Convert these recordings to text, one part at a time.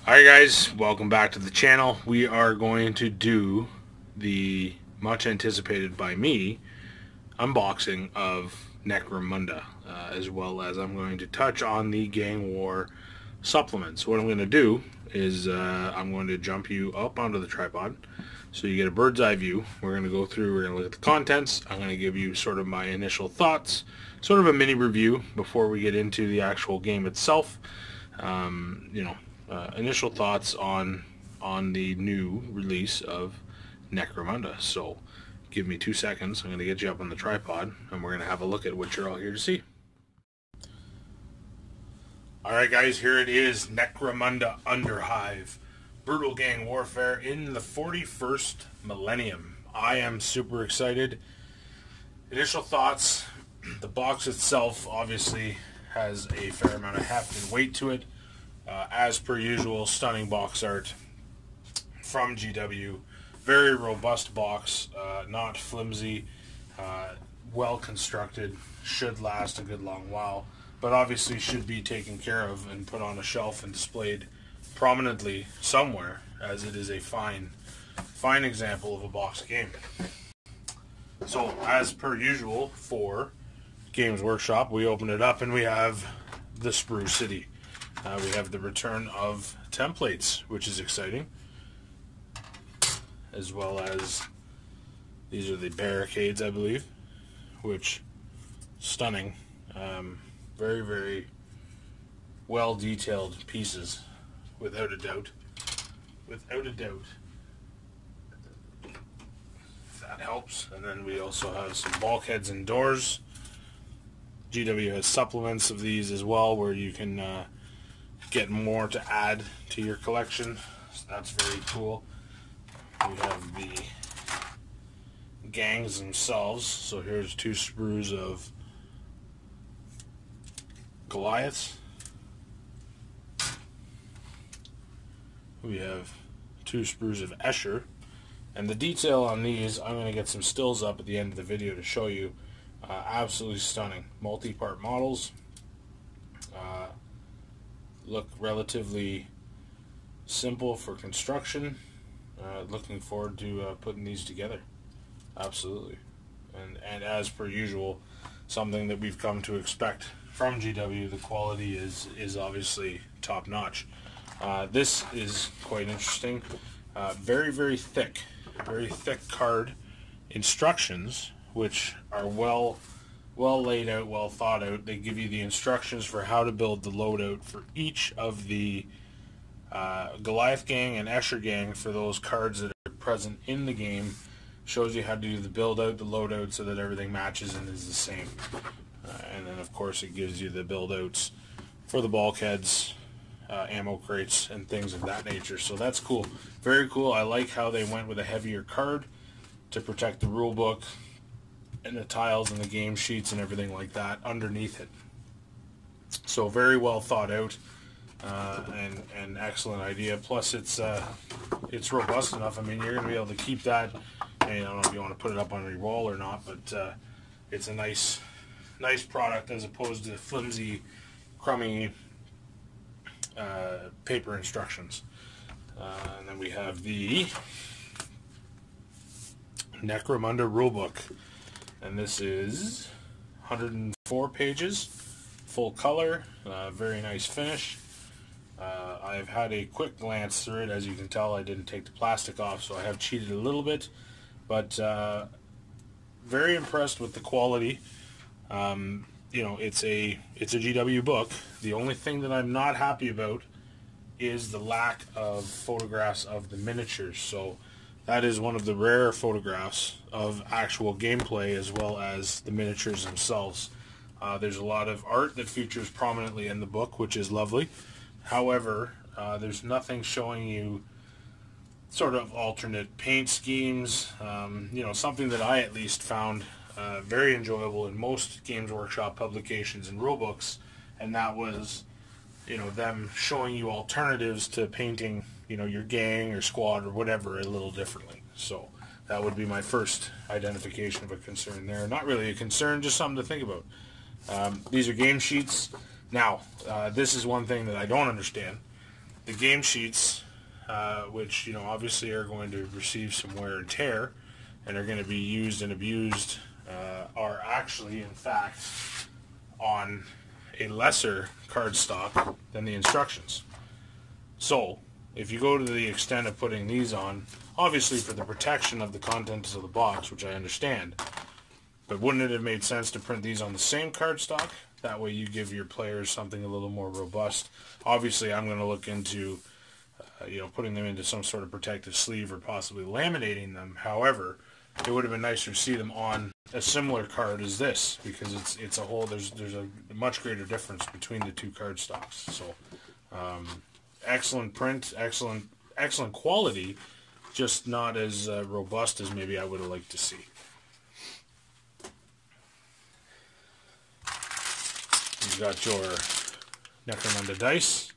Alright guys, welcome back to the channel. We are going to do the much anticipated by me unboxing of Necromunda, as well as I'm going to touch on the Gang War supplements. What I'm going to do is I'm going to jump you up onto the tripod so you get a bird's eye view. We're going to go through, we're going to look at the contents. I'm going to give you sort of my initial thoughts, sort of a mini review before we get into the actual game itself. Initial thoughts on the new release of Necromunda. So give me 2 seconds. I'm going to get you up on the tripod and we're going to have a look at what you're all here to see. Alright guys, here it is, Necromunda Underhive. Brutal gang warfare in the 41st millennium. I am super excited. Initial thoughts, the box itself obviously has a fair amount of heft and weight to it. As per usual, stunning box art from GW. Very robust box, not flimsy, well constructed, should last a good long while, but obviously should be taken care of and put on a shelf and displayed prominently somewhere, as it is a fine example of a box game. So, as per usual for Games Workshop, we open it up and we have the Spruce City. We have the return of templates, which is exciting, as well as these are the barricades, I believe, which stunning, very, very well detailed pieces, without a doubt. Without a doubt, if that helps. And then we also have some bulkheads and doors. GW has supplements of these as well, where you can get more to add to your collection, so that's very cool. We have the gangs themselves, so here's 2 sprues of Goliaths. We have 2 sprues of Escher, and the detail on these, I'm going to get some stills up at the end of the video to show you. Absolutely stunning. Multi-part models. Look relatively simple for construction. Looking forward to putting these together. Absolutely. And as per usual, something that we've come to expect from GW, the quality is obviously top notch. This is quite interesting. Very, very thick card instructions, which are well laid out, well thought out. They give you the instructions for how to build the loadout for each of the Goliath gang and Escher gang for those cards that are present in the game. Shows you how to do the build out, the loadout, so that everything matches and is the same. And then of course it gives you the build outs for the bulkheads, ammo crates, and things of that nature. So that's cool. Very cool. I like how they went with a heavier card to protect the rule book and the tiles and the game sheets and everything like that underneath it. So very well thought out, and excellent idea. Plus it's robust enough. I mean, you're going to be able to keep that. And I don't know if you want to put it up on your wall or not, but it's a nice product as opposed to flimsy, crummy paper instructions. And then we have the Necromunda rulebook. And this is 104 pages, full color, very nice finish. I've had a quick glance through it. As you can tell, I didn't take the plastic off, so I have cheated a little bit. But very impressed with the quality. It's a GW book. The only thing that I'm not happy about is the lack of photographs of the miniatures. So that is one of the rare photographs of actual gameplay as well as the miniatures themselves. There's a lot of art that features prominently in the book, which is lovely. However, there's nothing showing you sort of alternate paint schemes. Something that I at least found very enjoyable in most Games Workshop publications and rulebooks, and that was, them showing you alternatives to painting, your gang or squad or whatever a little differently. So that would be my first identification of a concern there. Not really a concern, just something to think about. These are game sheets. Now, this is one thing that I don't understand. the game sheets, which, you know, obviously are going to receive some wear and tear and are going to be used and abused, are actually, in fact, on a lesser cardstock than the instructions. So, if you go to the extent of putting these on, obviously for the protection of the contents of the box, which I understand, but wouldn't it have made sense to print these on the same cardstock? That way you give your players something a little more robust. Obviously, I'm going to look into putting them into some sort of protective sleeve or possibly laminating them. However, it would have been nicer to see them on a similar card as this, because it's a whole, there's a much greater difference between the two cardstocks. So, excellent print, excellent quality, just not as robust as maybe I would have liked to see. You've got your Necromunda dice,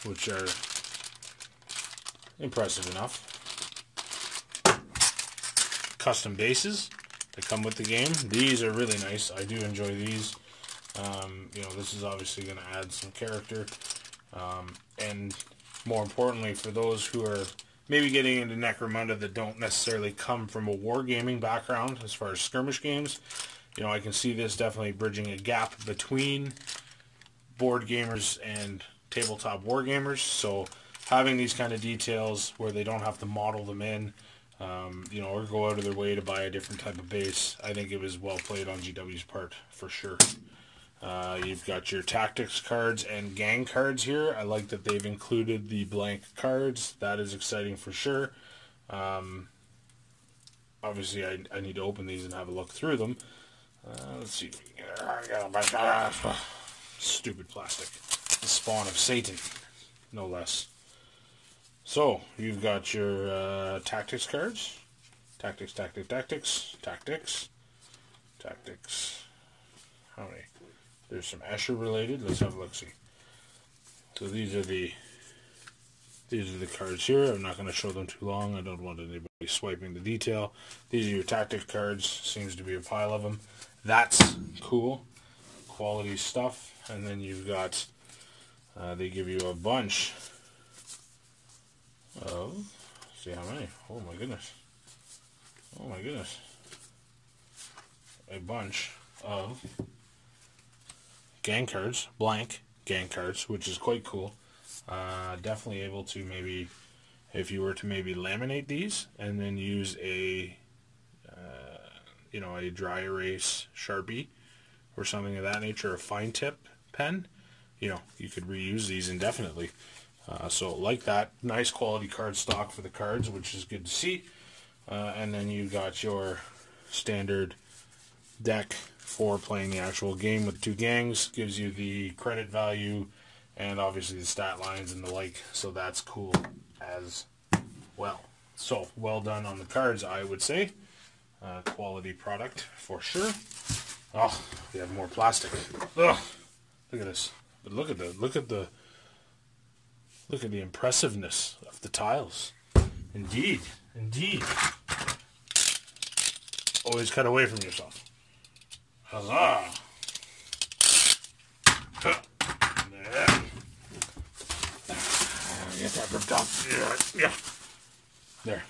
which are impressive enough. Custom bases that come with the game. These are really nice. I do enjoy these. This is obviously going to add some character. And more importantly, for those who are maybe getting into Necromunda that don't necessarily come from a wargaming background as far as skirmish games, I can see this definitely bridging a gap between board gamers and tabletop wargamers. So having these kind of details where they don't have to model them in, or go out of their way to buy a different type of base, I think it was well played on GW's part, for sure. You've got your tactics cards and gang cards here. I like that they've included the blank cards. That is exciting for sure. Obviously, I need to open these and have a look through them. Let's see if we can get it. I got a bunch of stupid plastic. The spawn of Satan, no less. So, you've got your tactics cards. Tactics. How many? There's some Escher related. Let's have a look-see. So these are the cards here. I'm not going to show them too long. I don't want anybody swiping the detail. These are your tactics cards. Seems to be a pile of them. That's cool. Quality stuff. And then you've got, they give you a bunch of, see how many? Oh my goodness. A bunch of gang cards, blank gang cards, which is quite cool. Definitely able to maybe, if you were to maybe laminate these and then use a dry erase Sharpie or something of that nature, a fine tip pen, you could reuse these indefinitely. So like that, nice quality card stock for the cards, which is good to see. And then you got your standard deck for playing the actual game with two gangs. Gives you the credit value and obviously the stat lines and the like, so that's cool as well. So, well done on the cards, I would say. Quality product for sure. Oh, we have more plastic. Ugh, look at this. But look at the impressiveness of the tiles. Indeed. Always cut away from yourself. Huzzah! There. Get that ripped off. Yeah. There.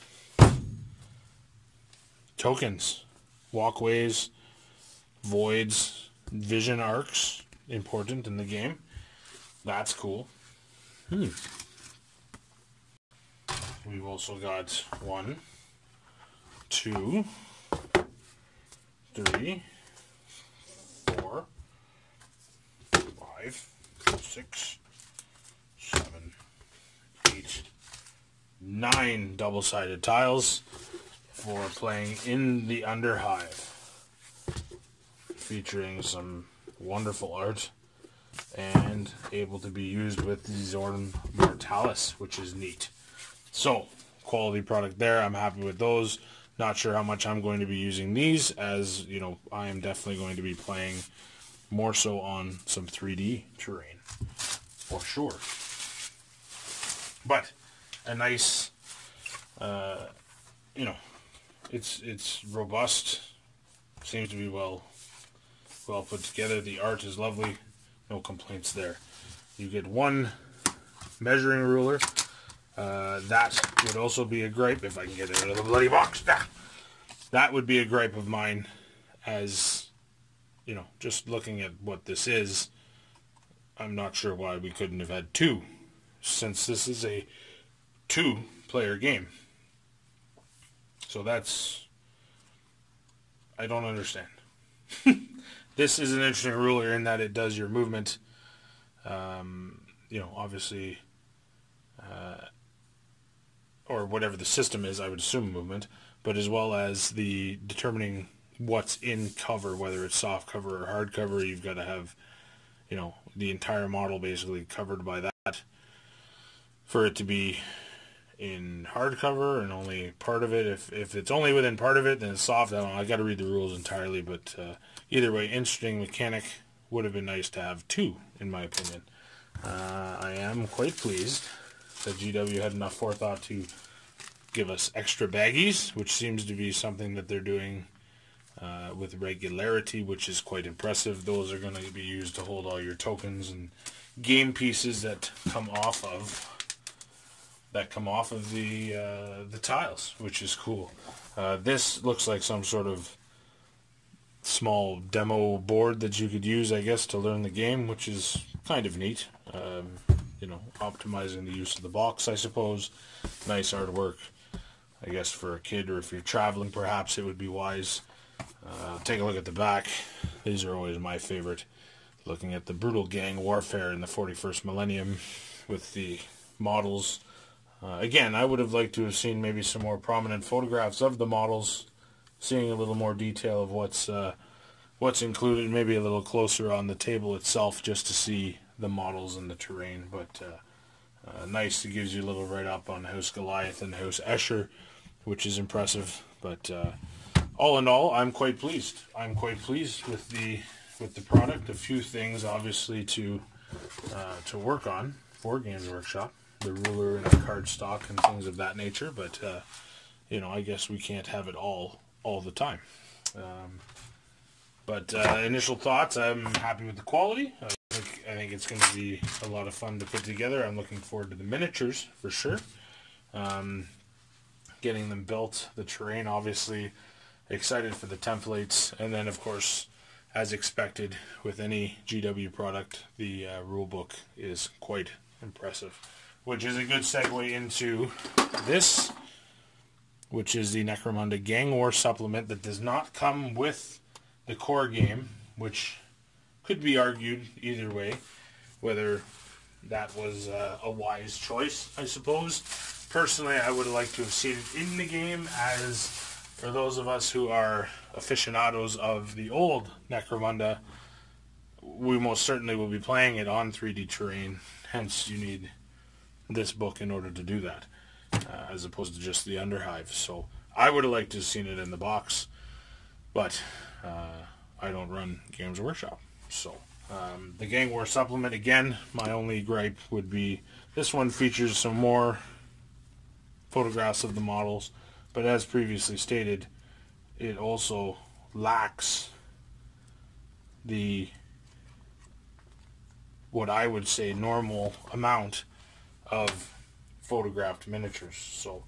Tokens, walkways, voids, vision arcs, important in the game. That's cool. We've also got 1, 2, 3, 4, 5, 6, 7, 8, 9 double-sided tiles for playing in the Underhive, featuring some wonderful art and able to be used with the Zorn Mortalis, which is neat. So, quality product there. I'm happy with those. Not sure how much I'm going to be using these, as I am definitely going to be playing more so on some 3D terrain for sure. But a nice, it's robust. Seems to be well put together. The art is lovely. No complaints there. You get one measuring ruler. That would also be a gripe, if I can get it out of the bloody box. That would be a gripe of mine, as, you know, just looking at what this is, I'm not sure why we couldn't have had two, since this is a two-player game. So that's, I don't understand. This is an interesting ruler in that it does your movement, you know, obviously, or whatever the system is, I would assume movement, but as well as the determining what's in cover, whether it's soft cover or hard cover. You've got to have, you know, the entire model basically covered by that for it to be in hard cover, and only part of it. If it's only within part of it, then it's soft. I don't know, I got to read the rules entirely, but either way, interesting mechanic. Would have been nice to have two, in my opinion. I am quite pleased that GW had enough forethought to give us extra baggies, which seems to be something that they're doing with regularity, which is quite impressive. Those are going to be used to hold all your tokens and game pieces that come off of the tiles, which is cool. This looks like some sort of small demo board that you could use, I guess, to learn the game, which is kind of neat. You know, optimizing the use of the box, I suppose. Nice artwork, I guess, for a kid, or if you're traveling, perhaps it would be wise. Take a look at the back. These are always my favorite. Looking at the brutal gang warfare in the 41st millennium with the models. Again, I would have liked to have seen maybe some more prominent photographs of the models, seeing a little more detail of what's included, maybe a little closer on the table itself, just to see the models and the terrain. But nice, it gives you a little write-up on House Goliath and House Escher, which is impressive. But all in all, I'm quite pleased. I'm quite pleased with the product. A few things, obviously, to work on for Games Workshop, the ruler and the card stock and things of that nature. But you know, I guess we can't have it all the time. But initial thoughts, I'm happy with the quality. I think it's going to be a lot of fun to put together. I'm looking forward to the miniatures, for sure. Getting them built, the terrain, obviously. Excited for the templates. And then, of course, as expected with any GW product, the rulebook is quite impressive. Which is a good segue into this, which is the Necromunda Gang War supplement that does not come with the core game, which could be argued either way, whether that was a wise choice, I suppose. Personally, I would have liked to have seen it in the game, as for those of us who are aficionados of the old Necromunda, we most certainly will be playing it on 3D terrain, hence you need this book in order to do that, as opposed to just the Underhive. So I would have liked to have seen it in the box, but I don't run Games Workshop. So the Gang War supplement, again, my only gripe would be this one features some more photographs of the models, but as previously stated, it also lacks the, what I would say, normal amount of photographed miniatures. So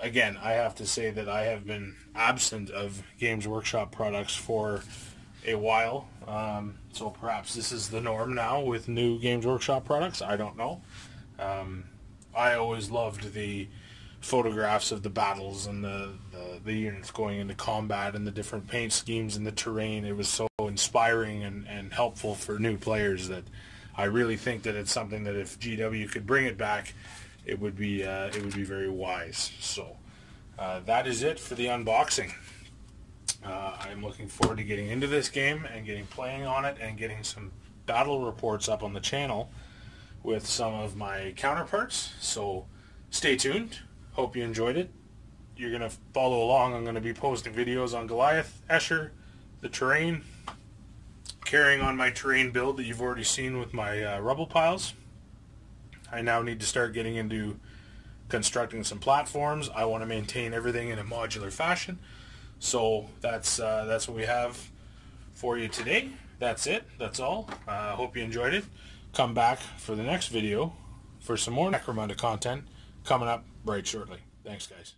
again, I have to say that I have been absent of Games Workshop products for a while, so perhaps this is the norm now with new Games Workshop products. I don't know. I always loved the photographs of the battles and the units going into combat and the different paint schemes and the terrain. It was so inspiring and helpful for new players that I really think that it's something that if GW could bring it back, it would be very wise. So that is it for the unboxing. I'm looking forward to getting into this game and getting playing on it and getting some battle reports up on the channel with some of my counterparts. So stay tuned. Hope you enjoyed it. You're going to follow along. I'm going to be posting videos on Goliath, Escher, the terrain, carrying on my terrain build that you've already seen with my rubble piles. I now need to start getting into constructing some platforms. I want to maintain everything in a modular fashion. So that's what we have for you today. That's it. That's all. Hope you enjoyed it. Come back for the next video for some more Necromunda content coming up right shortly. Thanks, guys.